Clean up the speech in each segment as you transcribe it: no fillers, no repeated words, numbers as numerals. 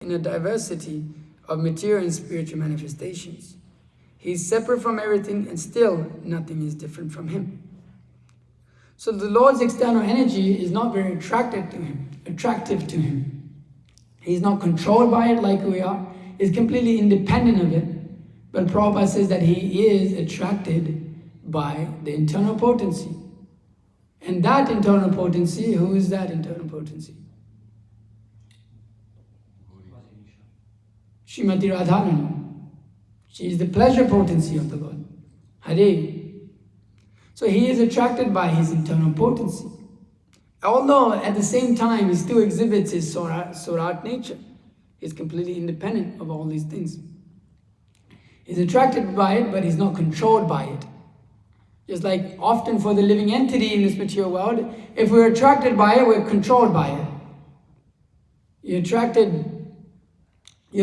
in a diversity of material and spiritual manifestations. He's separate from everything, and still nothing is different from him. So the Lord's external energy is not very attractive to him. He's not controlled by it like we are. He's completely independent of it. But Prabhupada says that he is attracted by the internal potency. And that internal potency, who is that internal potency? Srimati Radharani. She is the pleasure potency of the Lord. Hare. So he is attracted by his internal potency. Although at the same time he still exhibits his Surat nature. He's completely independent of all these things. He's attracted by it, but he's not controlled by it. Just like often for the living entity in this material world, if we're attracted by it, we're controlled by it. You're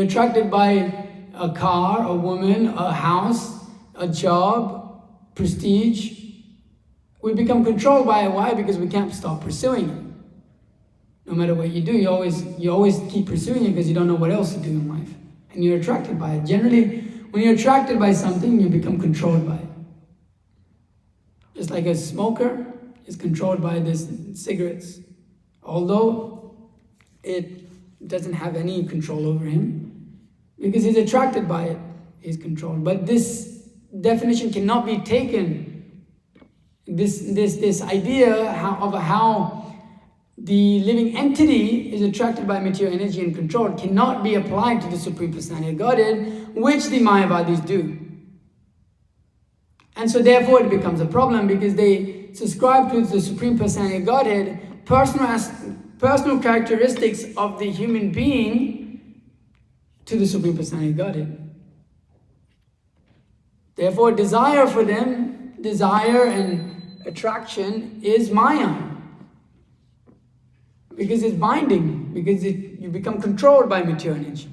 attracted by a car, a woman, a house, a job, prestige. We become controlled by it. Why? Because we can't stop pursuing it. No matter what you do, you always keep pursuing it because you don't know what else to do in life. And you're attracted by it. Generally, when you're attracted by something, you become controlled by it. Just like a smoker is controlled by this cigarettes. Although it doesn't have any control over him, because he's attracted by it, he's controlled. But this definition cannot be taken. This idea of how the living entity is attracted by material energy and controlled cannot be applied to the Supreme Personality of Godhead, which the Mayavadis do. And so therefore it becomes a problem, because they subscribe to the Supreme Personality of Godhead, personal characteristics of the human being, to the Supreme Personality of Godhead. Therefore, desire for them, desire and attraction is Maya. Because it's binding, because you become controlled by material energy.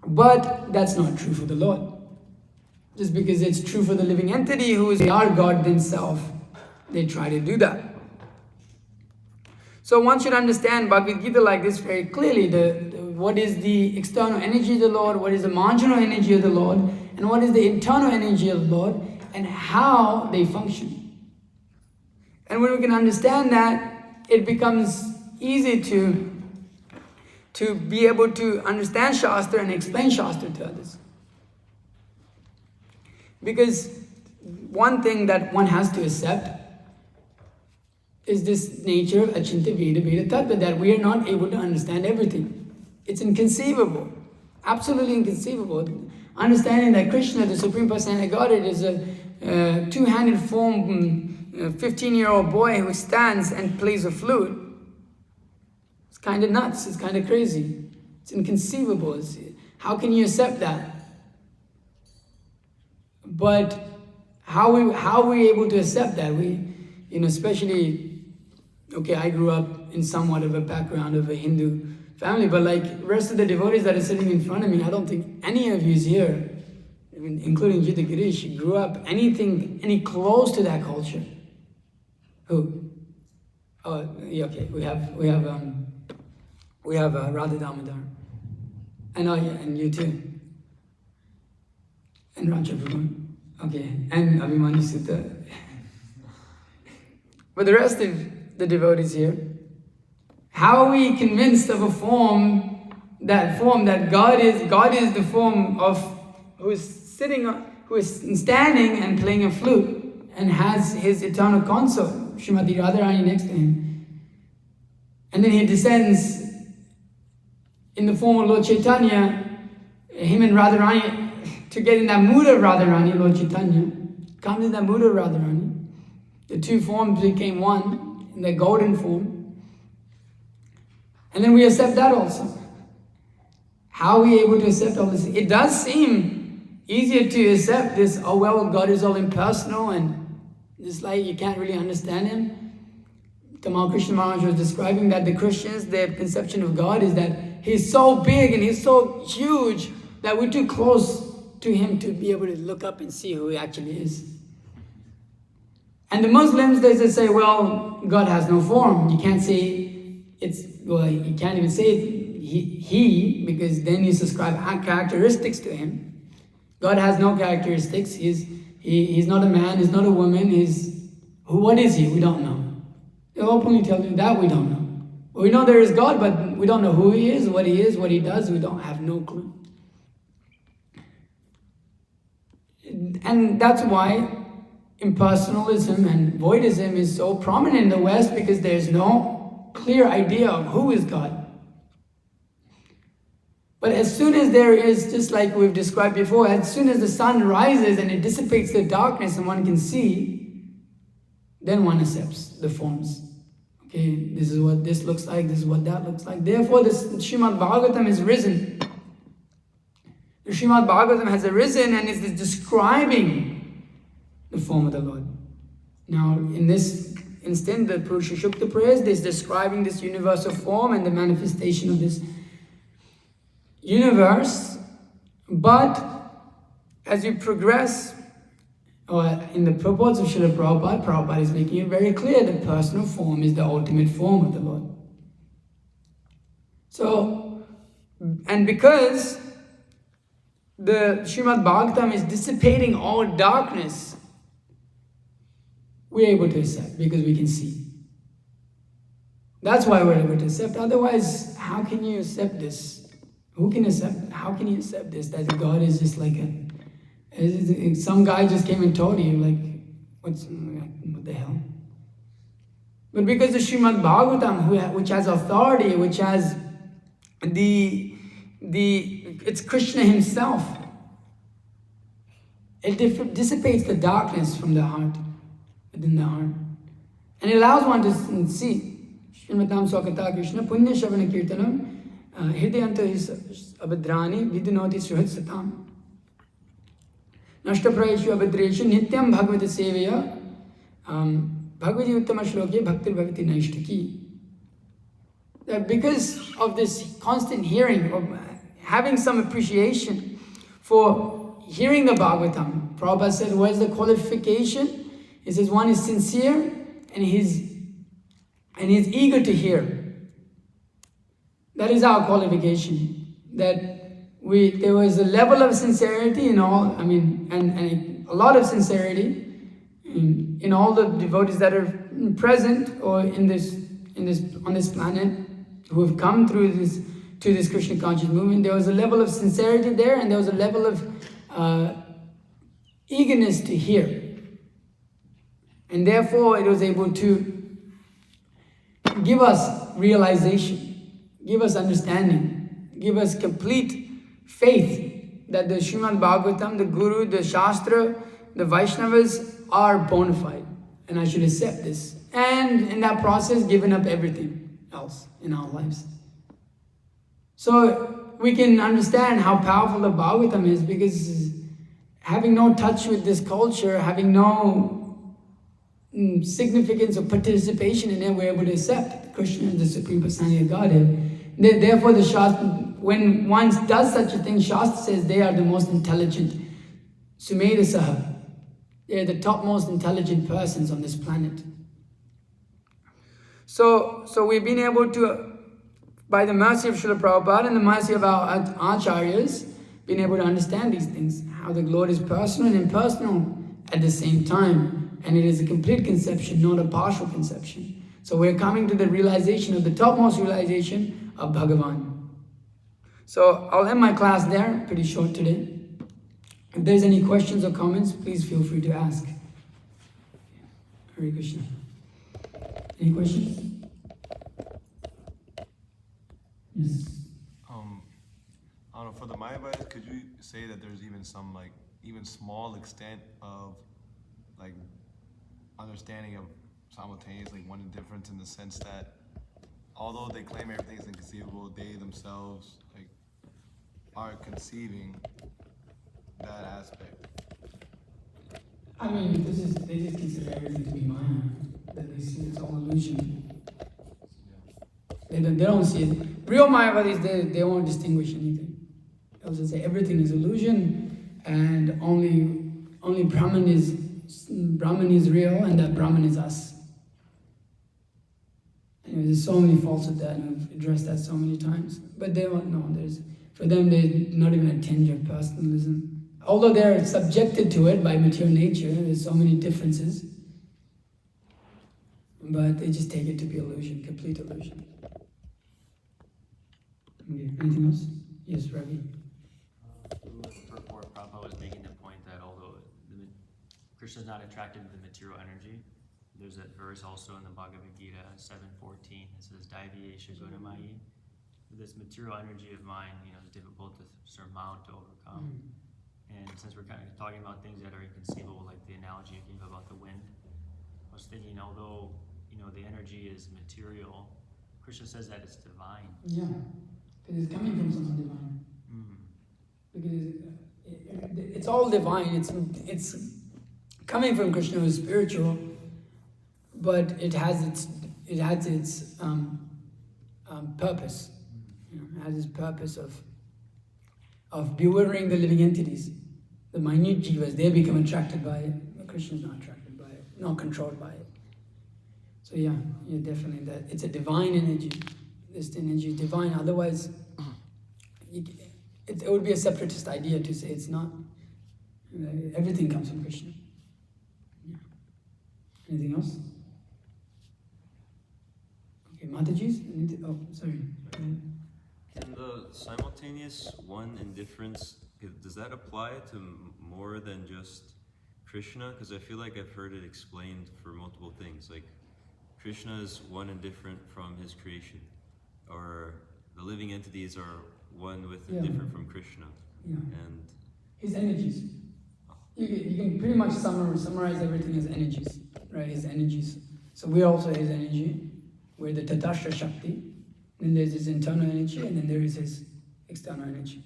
But that's not true for the Lord. Just because it's true for the living entity who is our God themselves, they try to do that. So one should understand Bhagavad Gita like this very clearly. What is the external energy of the Lord, what is the marginal energy of the Lord, and what is the internal energy of the Lord, and how they function. And when we can understand that, it becomes easy to be able to understand Shastra and explain Shastra to others. Because one thing that one has to accept is this nature of Achintya Veda Veda Tattva, that we are not able to understand everything. It's inconceivable, absolutely inconceivable. Understanding that Krishna, the Supreme Personality of Godhead, is a two-handed form, 15-year-old boy who stands and plays a flute. It's kind of nuts, it's kind of crazy. It's inconceivable. How can you accept that? But how are we able to accept that? Especially, okay, I grew up in somewhat of a background of a Hindu family, but like the rest of the devotees that are sitting in front of me, I don't think any of you here, including Jita Girish, grew up any close to that culture. Who? Oh, yeah, okay. We have Radha Damodar, and you too, and Rancha Prabhu, okay, and Abhimanyu Sutta. But the rest of the devotees here, how are we convinced of a form that God is the form of who is standing and playing a flute and has his eternal consort, Srimati Radharani, next to him. And then he descends in the form of Lord Chaitanya, him and Radharani, to get in that mood of Radharani, Lord Chaitanya, comes in that mood of Radharani. The two forms became one in the golden form. And then we accept that also. How are we able to accept all this? It does seem easier to accept this, oh well, God is all impersonal and just like you can't really understand him. Tamal Krishna Maharaj was describing that the Christians, their conception of God is that he's so big and he's so huge that we're too close to him to be able to look up and see who he actually is. And the Muslims, they say, well, God has no form. You can't say well, you can't even say he, because then you subscribe characteristics to him. God has no characteristics. He's not a man, he's not a woman, what is he? We don't know. They'll openly tell you that we don't know. We know there is God, but we don't know who he is, what he does, we don't have no clue. And that's why impersonalism and voidism is so prominent in the West, because there's no clear idea of who is God. But as soon as there is, just like we've described before, as soon as the sun rises and it dissipates the darkness and one can see, then one accepts the forms. Okay, this is what this looks like, this is what that looks like. Therefore, this Srimad Bhagavatam is risen. The Srimad Bhagavatam has arisen and is describing the form of the Lord. Now, in this instant, the Purusha Shukta prayers, is describing this universal form and the manifestation of this universe. But as you progress, or in the purports of Srila Prabhupada, Prabhupada is making it very clear the personal form is the ultimate form of the Lord. So, and because the Srimad Bhagavatam is dissipating all darkness, we're able to accept because we can see. That's why we're able to accept. Otherwise, how can you accept this? How can you accept this? That God is just like some guy just came and told you, like, what the hell? But because the Srimad Bhagavatam, which has authority, which has it's Krishna himself, it dissipates the darkness from the heart, within the heart. And it allows one to see. Srimatam Swakata Krishna Punya Shavana Kirtanam Hridayanta Abhadrani Vidunoti Suhat Satam Nashtaprayeshu Abhadreshu Nityam Bhagavata Sevaya Bhagavati Uttama Shloke Bhaktir Bhavati Naishtaki. That because of this constant hearing, of having some appreciation for hearing the Bhagavatam, Prabhupada says, what is the qualification? He says one is sincere and he's eager to hear. That is our qualification. That there was a level of sincerity in all, and a lot of sincerity in all the devotees that are present or on this planet who have come through to this Krishna conscious movement. There was a level of sincerity there, and there was a level of eagerness to hear. And therefore it was able to give us realization, give us understanding, give us complete faith that the Srimad Bhagavatam, the Guru, the Shastra, the Vaishnavas are bona fide, and I should accept this. And in that process, giving up everything else in our lives. So we can understand how powerful the Bhagavatam is, because having no touch with this culture, having no significance or participation in it, we're able to accept Krishna as the Supreme Personality of Godhead. Therefore, the Shastra, when one does such a thing, Shastra says they are the most intelligent. Sumedha Saha. They're the topmost intelligent persons on this planet. So we've been able to, by the mercy of Srila Prabhupada and the mercy of our Acharyas, been able to understand these things, how the Lord is personal and impersonal at the same time. And it is a complete conception, not a partial conception. So we're coming to the realization of the topmost realization of Bhagavan. So I'll end my class there, pretty short today. If there's any questions or comments, please feel free to ask. Hare Krishna. Any questions? Yes. I don't know, for the Mayavadis, could you say that there's even some, even small extent of, understanding of simultaneous, one difference in the sense that although they claim everything is inconceivable, they themselves, are conceiving that aspect? They just consider everything to be Maya, that they see it's all illusion. They don't see it. Real Mayavadis, they won't distinguish anything. They'll just say everything is illusion, and only Brahman is real, and that Brahman is us. There's so many faults with that, and we've addressed that so many times. But they don't know. For them, there's not even a tinge of personalism. Although they're subjected to it by material nature, there's so many differences. But they just take it to be illusion, complete illusion. Okay, anything else? Yes, Ravi. Purport Prabhupada was making the point that although Krishna is not attracted to the material energy, there's that verse also in the Bhagavad Gita 7:14. It says, "Daiviyesha gunamayi." This material energy of mine, is difficult to surmount, to overcome. And since we're kind of talking about things that are inconceivable, like the analogy you gave about the wind, I was thinking, although the energy is material, Krishna says that it's divine. Yeah, because it's coming from something divine. Because it's all divine. It's coming from Krishna, who is spiritual, but it has its purpose. It has its purpose of bewildering the living entities, the minute jivas. They become attracted by it, but Krishna is not attracted by it, not controlled by it. So yeah, definitely that it's a divine energy. This energy is divine. Otherwise, it would be a separatist idea to say it's not. Everything comes from Krishna. Yeah. Anything else? Okay, Mataji's? Oh, sorry. Can the simultaneous one indifference, does that apply to more than just Krishna? Because I feel like I've heard it explained for multiple things. Like Krishna is one and different from his creation, or the living entities are one with and different from Krishna. Yeah. And his energies. You can pretty much summarize everything as energies, right? His energies. So we're also his energy. We're the Tatashtra Shakti. Then there's his internal energy, and then there is his external energy.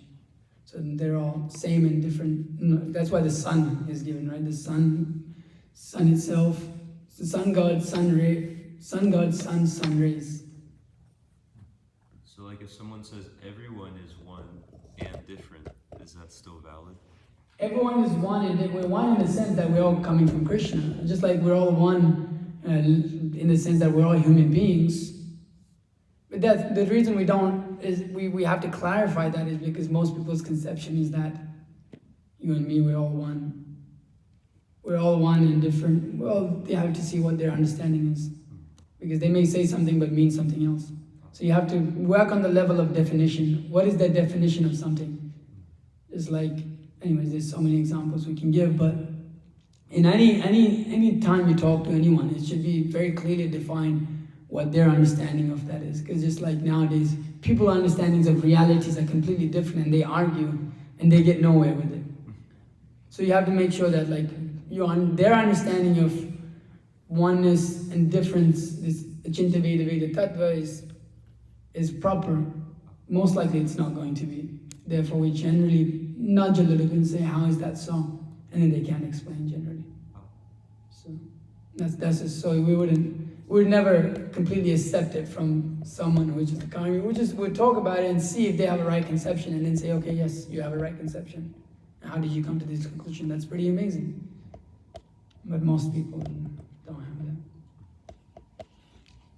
So they're all same and different. That's why the sun is given, right? The sun itself, the sun god, sun rays. so like if someone says everyone is one and different, is that still valid? Everyone is one, and we're one in the sense that we're all coming from Krishna. Just like we're all one in the sense that we're all human beings. But that's the reason we have to clarify that is because most people's conception is that you and me, we're all one. We're all one and different. Well, they have to see what their understanding is. Because they may say something but mean something else. So you have to work on the level of definition. What is the definition of something? It's like, anyways, there's so many examples we can give, but in any time you talk to anyone, it should be very clearly defined what their understanding of that is. Because just like nowadays, people's understandings of realities are completely different, and they argue and they get nowhere with it. So you have to make sure that like their understanding of oneness and difference, this Achinta Veda Veda Tattva is proper. Most likely it's not going to be. Therefore we generally nudge a little bit and say, how is that so? And then they can't explain generally. So that's just, so we would never completely accept it from someone who is just a Karmi. We'd talk about it and see if they have a right conception, and then say, okay, yes, you have a right conception. How did you come to this conclusion? That's pretty amazing. But most people don't have that.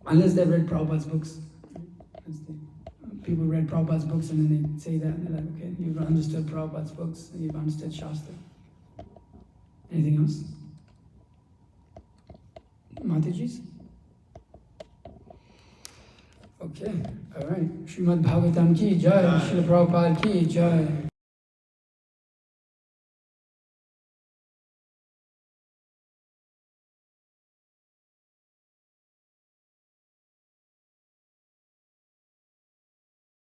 Unless they've read Prabhupada's books. People read Prabhupada's books and then they say that, and they're like, okay, you've understood Prabhupada's books, and you've understood Shastra. Anything else? Mataji's? Okay, alright. Srimad Bhagavatam ki jai, Srila Prabhupada ki jai.